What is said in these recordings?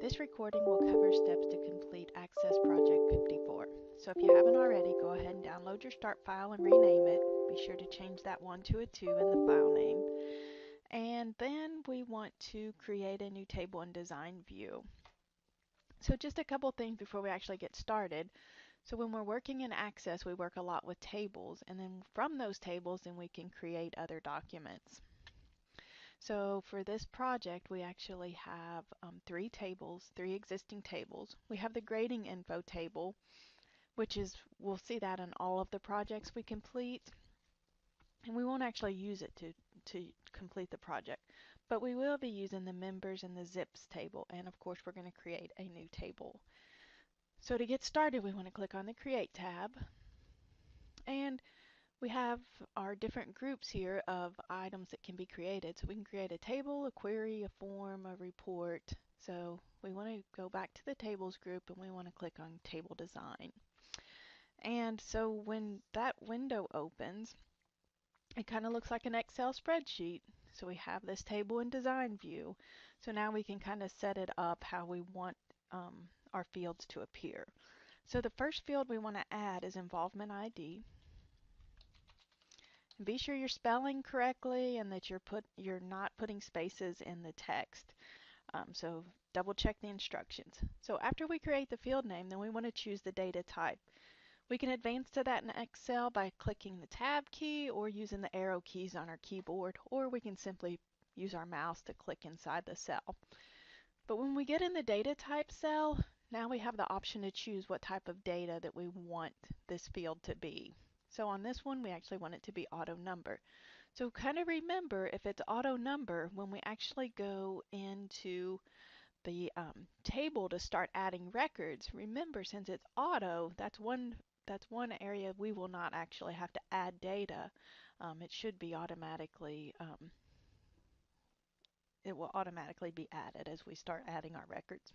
This recording will cover steps to complete Access Project 54. So if you haven't already, go ahead and download your start file and rename it. Be sure to change that 1 to a 2 in the file name. And then we want to create a new table in design view. So just a couple things before we actually get started. So when we're working in Access, we work a lot with tables, and then from those tables, then we can create other documents. So for this project, we actually have three existing tables. We have the grading info table, which is, we'll see that in all of the projects we complete. And we won't actually use it to complete the project, but we will be using the members and the zips table. And of course, we're going to create a new table. So to get started, we want to click on the Create tab. And we have our different groups here of items that can be created. So we can create a table, a query, a form, a report. So we want to go back to the tables group and we want to click on table design. And so when that window opens, it kind of looks like an Excel spreadsheet. So we have this table in design view. So now we can kind of set it up how we want our fields to appear. So the first field we want to add is involvement ID. Be sure you're spelling correctly and that you're not putting spaces in the text. So double check the instructions. So after we create the field name, then we want to choose the data type. We can advance to that in Excel by clicking the Tab key or using the arrow keys on our keyboard, or we can simply use our mouse to click inside the cell. But when we get in the data type cell, now we have the option to choose what type of data that we want this field to be. So on this one, we actually want it to be auto number. So kind of remember, if it's auto number, when we actually go into the table to start adding records, remember, since it's auto, that's one area we will not actually have to add data. It should be automatically, it will automatically be added as we start adding our records.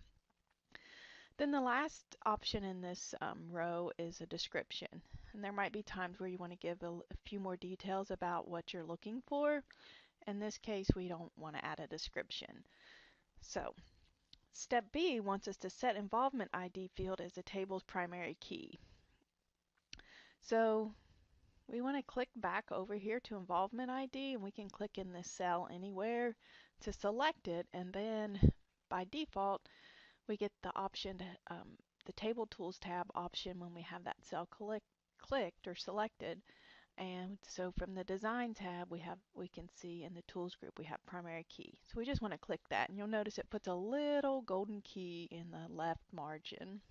Then the last option in this row is a description. And there might be times where you want to give a few more details about what you're looking for. In this case, we don't want to add a description. So step B wants us to set involvement ID field as the table's primary key. So we want to click back over here to involvement ID, and we can click in this cell anywhere to select it, and then by default we get the option to the Table Tools tab option when we have that cell clicked or selected. And so from the Design tab, we can see in the Tools group we have Primary Key. So we just want to click that, and you'll notice it puts a little golden key in the left margin.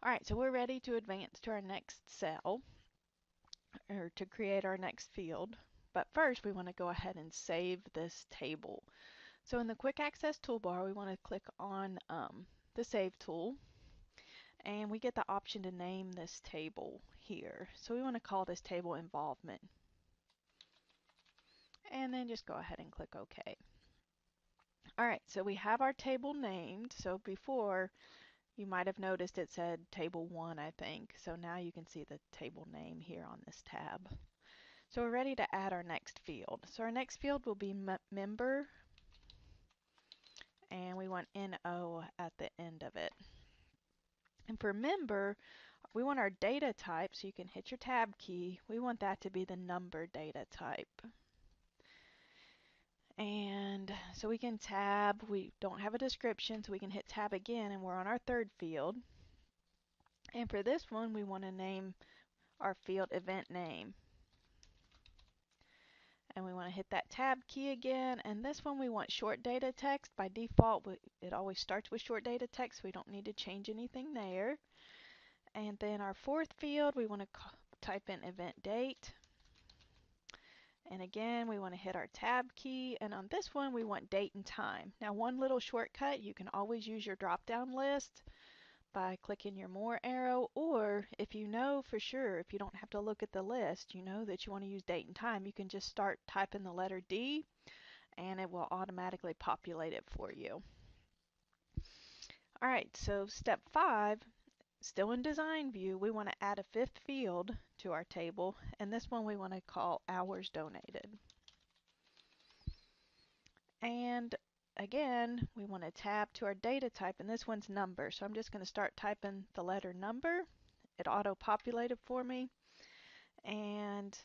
All right, so we're ready to advance to our next cell, or to create our next field. But first, we want to go ahead and save this table. So in the Quick Access toolbar, we want to click on the Save tool, and we get the option to name this table here. So we want to call this table Involvement. And then just go ahead and click OK. All right, so we have our table named. So before, you might have noticed it said Table 1, I think. So now you can see the table name here on this tab. So we're ready to add our next field. So our next field will be member, and we want NO at the end of it. And for member, we want our data type, so you can hit your tab key. We want that to be the number data type. And so we can tab, we don't have a description, so we can hit tab again, and we're on our third field. And for this one, we want to name our field event name. And we want to hit that tab key again, and this one we want short data text. By default, it always starts with short data text, so we don't need to change anything there. And then our fourth field, we want to type in event date. And again, we want to hit our tab key, and on this one we want date and time. Now, one little shortcut, you can always use your drop-down list by clicking your more arrow, or if you know for sure, if you don't have to look at the list, you know that you want to use date and time, you can just start typing the letter D and it will automatically populate it for you. All right, so step 5, still in design view, we want to add a fifth field to our table, and this one we want to call hours donated. And again, we want to tab to our data type, and this one's number. So I'm just going to start typing the letter number. It auto-populated for me. And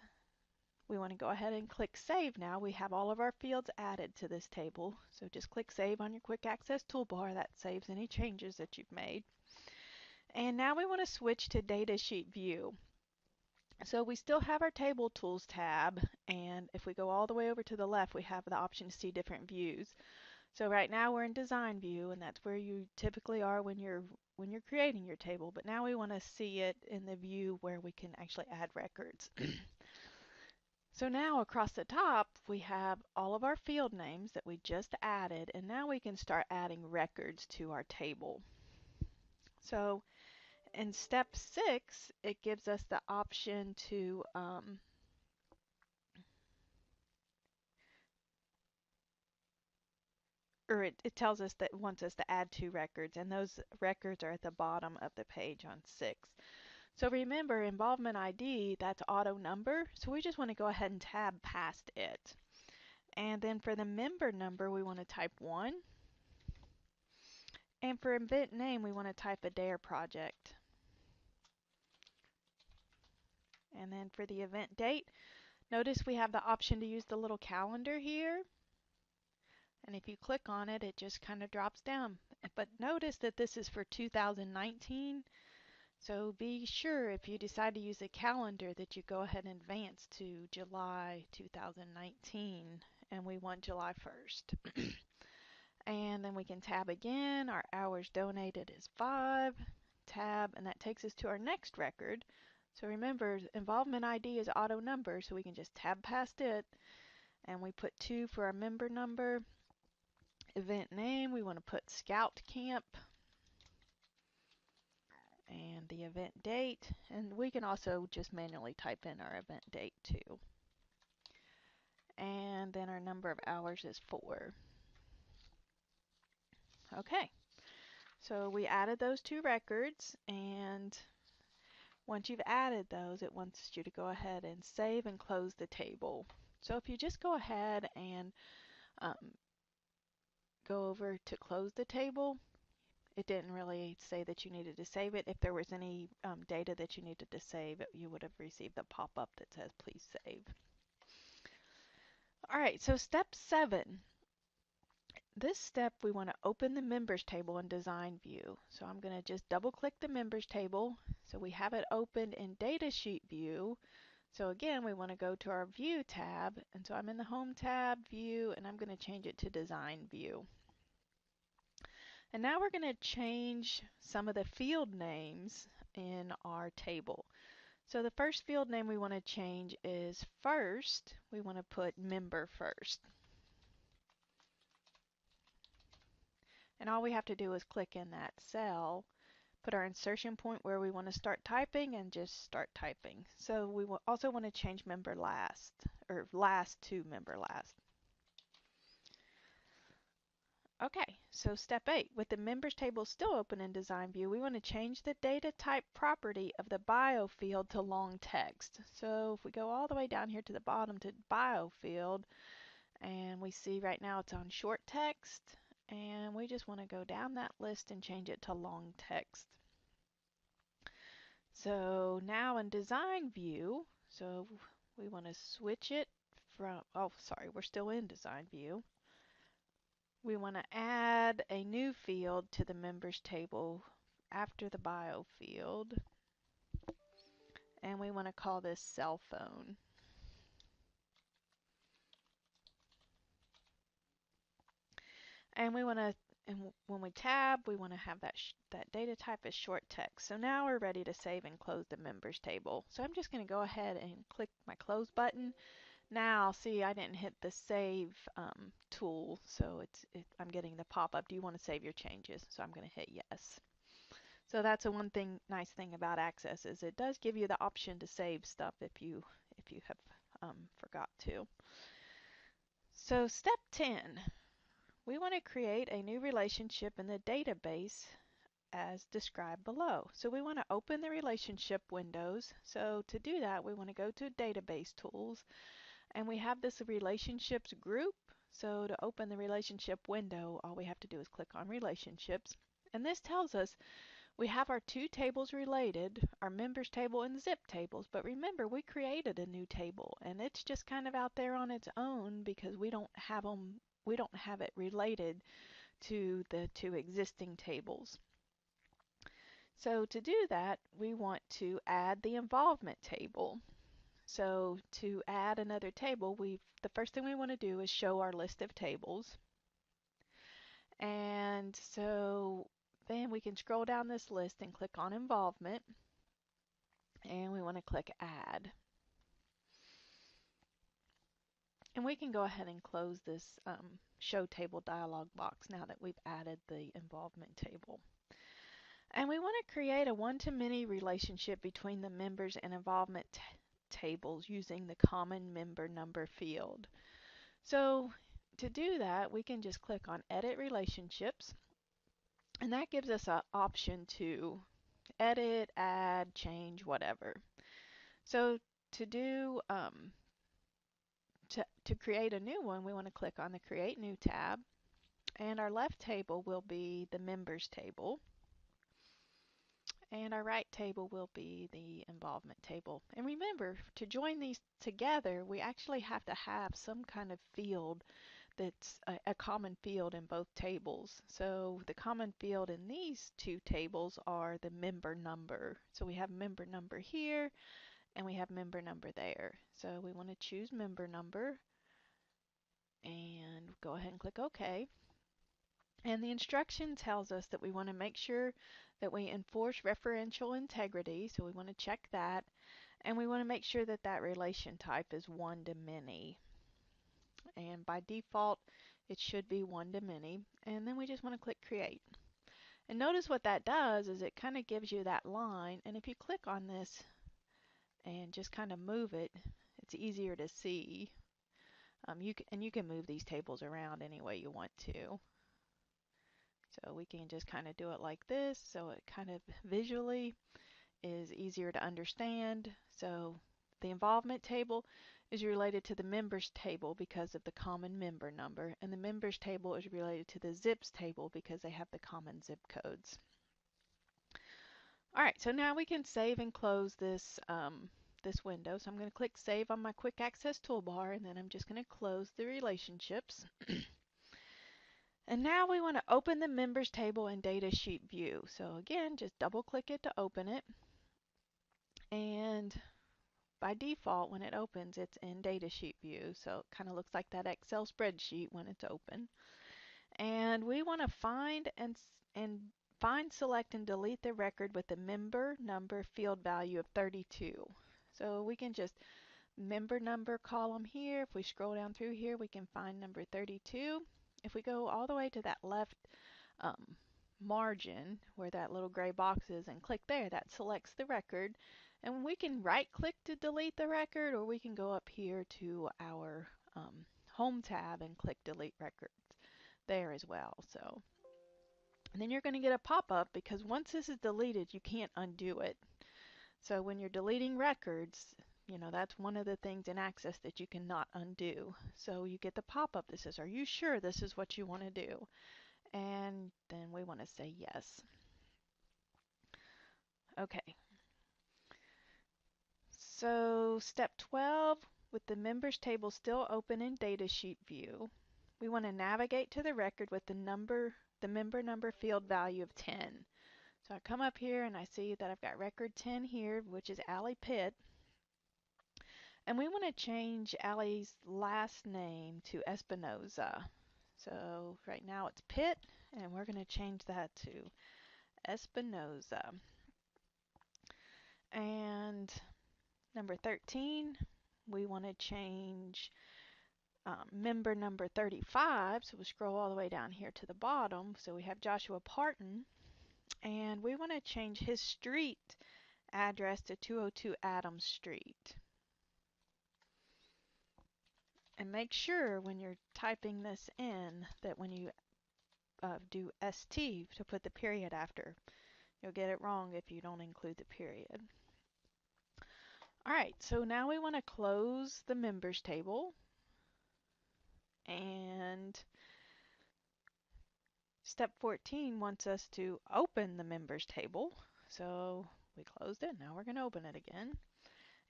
we want to go ahead and click Save now. We have all of our fields added to this table. So just click Save on your Quick Access toolbar. That saves any changes that you've made. And now we want to switch to Datasheet View. So we still have our Table Tools tab, and if we go all the way over to the left, we have the option to see different views. So right now we're in Design View, and that's where you typically are when you're creating your table. But now we want to see it in the view where we can actually add records. So now across the top, we have all of our field names that we just added, and now we can start adding records to our table. So in step 6, it gives us the option to it tells us that it wants us to add 2 records, and those records are at the bottom of the page on 6. So remember, involvement ID, that's auto number, so we just want to go ahead and tab past it. And then for the member number, we want to type 1. And for event name, we want to type a dare project. And then for the event date, notice we have the option to use the little calendar here. And if you click on it, it just kind of drops down. But notice that this is for 2019. So be sure if you decide to use a calendar that you go ahead and advance to July 2019. And we want July 1st. And then we can tab again. Our hours donated is 5. Tab, and that takes us to our next record. So remember, involvement ID is auto number, so we can just tab past it. And we put 2 for our member number. Event name, we want to put Scout Camp. And the event date, and we can also just manually type in our event date too. And then our number of hours is 4. Okay, so we added those 2 records, and once you've added those, it wants you to go ahead and save and close the table. So if you just go ahead and go over to close the table, it didn't really say that you needed to save it. If there was any data that you needed to save, you would have received a pop-up that says please save. All right, so step 7. This step, we want to open the members table in Design View. So I'm going to just double click the members table. So we have it opened in Datasheet View. So again, we want to go to our View tab. And so I'm in the Home tab, View, and I'm going to change it to Design View. And now we're going to change some of the field names in our table. So the first field name we want to change is first. We want to put member first. And all we have to do is click in that cell, put our insertion point where we want to start typing, and just start typing. So we also want to change member last, or last to member last. Okay, so step 8, with the members table still open in Design View, we want to change the data type property of the bio field to long text. So if we go all the way down here to the bottom to bio field, and we see right now it's on short text, and we just want to go down that list and change it to long text. So now in Design View, so we want to switch it from, oh sorry, we're still in Design View. We want to add a new field to the members table after the bio field, and we want to call this cell phone. And we want to, and when we tab, we want to have that data type as short text. So now we're ready to save and close the members table. So I'm just going to go ahead and click my close button. Now, see, I didn't hit the save tool, so I'm getting the pop-up. Do you want to save your changes? So I'm going to hit yes. So that's a nice thing about Access is it does give you the option to save stuff if you have forgot to. So step 10. We want to create a new relationship in the database as described below. So we want to open the relationship windows. So to do that, we want to go to Database Tools, and we have this Relationships group. So to open the relationship window, all we have to do is click on relationships. And this tells us we have our two tables related, our members table and zip tables. But remember, we created a new table and it's just kind of out there on its own because we don't have it related to the two existing tables. So to do that, we want to add the involvement table. So to add another table, the first thing we want to do is show our list of tables. And so then we can scroll down this list and click on involvement. And we want to click add. And we can go ahead and close this show table dialog box now that we've added the involvement table. And we want to create a one-to-many relationship between the members and involvement tables using the common member number field. So to do that, we can just click on Edit Relationships, and that gives us an option to edit, add, change, whatever. So to do to create a new one, we want to click on the Create New tab, and our left table will be the Members table, and our right table will be the Involvement table. And remember, to join these together, we actually have to have some kind of field that's a common field in both tables. So the common field in these two tables are the member number. So we have member number here and we have member number there. So we want to choose member number and go ahead and click OK. And the instruction tells us that we want to make sure that we enforce referential integrity. So we want to check that. And we want to make sure that that relation type is one-to-many. And by default, it should be one-to-many. And then we just want to click Create. And notice what that does is it kind of gives you that line. And if you click on this and just kind of move it, it's easier to see. You can move these tables around any way you want to. So we can just kind of do it like this, so it kind of visually is easier to understand. So the involvement table is related to the members table because of the common member number, and the members table is related to the zips table because they have the common zip codes. All right, so now we can save and close this this window. So I'm going to click Save on my Quick Access toolbar, and then I'm just going to close the relationships. And now we want to open the members table in Datasheet view. So again, just double click it to open it. And by default, when it opens, it's in Datasheet view. So it kind of looks like that Excel spreadsheet when it's open. And we want to find, select, and delete the record with the member number field value of 32. So we can just member number column here. If we scroll down through here, we can find number 32. If we go all the way to that left margin where that little gray box is and click there, that selects the record. And we can right click to delete the record, or we can go up here to our home tab and click delete records there as well. So, and then you're going to get a pop-up because once this is deleted, you can't undo it. So when you're deleting records, you know, that's one of the things in Access that you cannot undo. So you get the pop-up that says, are you sure this is what you want to do? And then we want to say yes. Okay. So step 12, with the members table still open in Datasheet view, we want to navigate to the record with the member number field value of 10. So I come up here and I see that I've got record 10 here, which is Allie Pitt. And we want to change Allie's last name to Espinoza. So right now it's Pitt, and we're going to change that to Espinoza. And number 13, we want to change member number 35. So we'll scroll all the way down here to the bottom. So we have Joshua Parton, and we want to change his street address to 202 Adams Street. And make sure when you're typing this in that when you do ST to put the period after. You'll get it wrong if you don't include the period. Alright, so now we want to close the members table. And step 14 wants us to open the members table. So we closed it. Now we're going to open it again.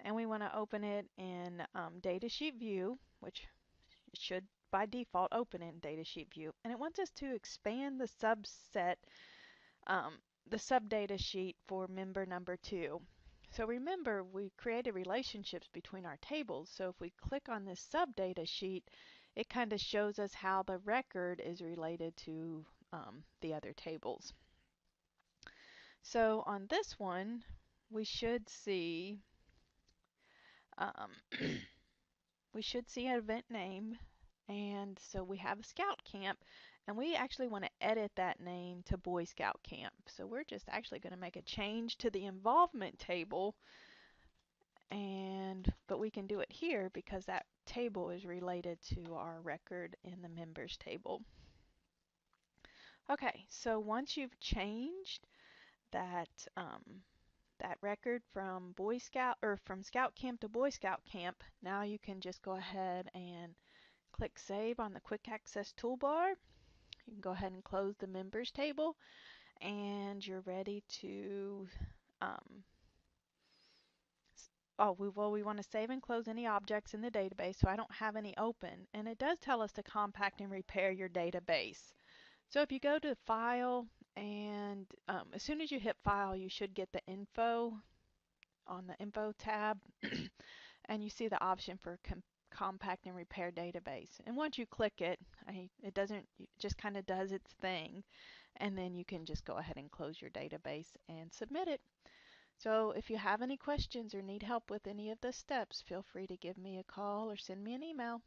And we want to open it in datasheet view, which should by default open in datasheet view. And it wants us to expand the subset, the subdata sheet for member number 2. So remember, we created relationships between our tables. So if we click on this subdata sheet, it kind of shows us how the record is related to the other tables. So on this one, we should see um, we should see an event name, and so we have a scout camp, and we actually want to edit that name to Boy Scout Camp. So we're just actually going to make a change to the involvement table, but we can do it here because that table is related to our record in the members table. Okay, so once you've changed that that record from Boy Scout or from Scout Camp to Boy Scout Camp, now you can just go ahead and click Save on the Quick Access toolbar. You can go ahead and close the members table, and you're ready to we want to save and close any objects in the database, so I don't have any open. And it does tell us to compact and repair your database. So if you go to File, and as soon as you hit File, you should get the Info on the Info tab, and you see the option for Compact and Repair Database. And once you click it, it just kind of does its thing, and then you can just go ahead and close your database and submit it. So if you have any questions or need help with any of the steps, feel free to give me a call or send me an email.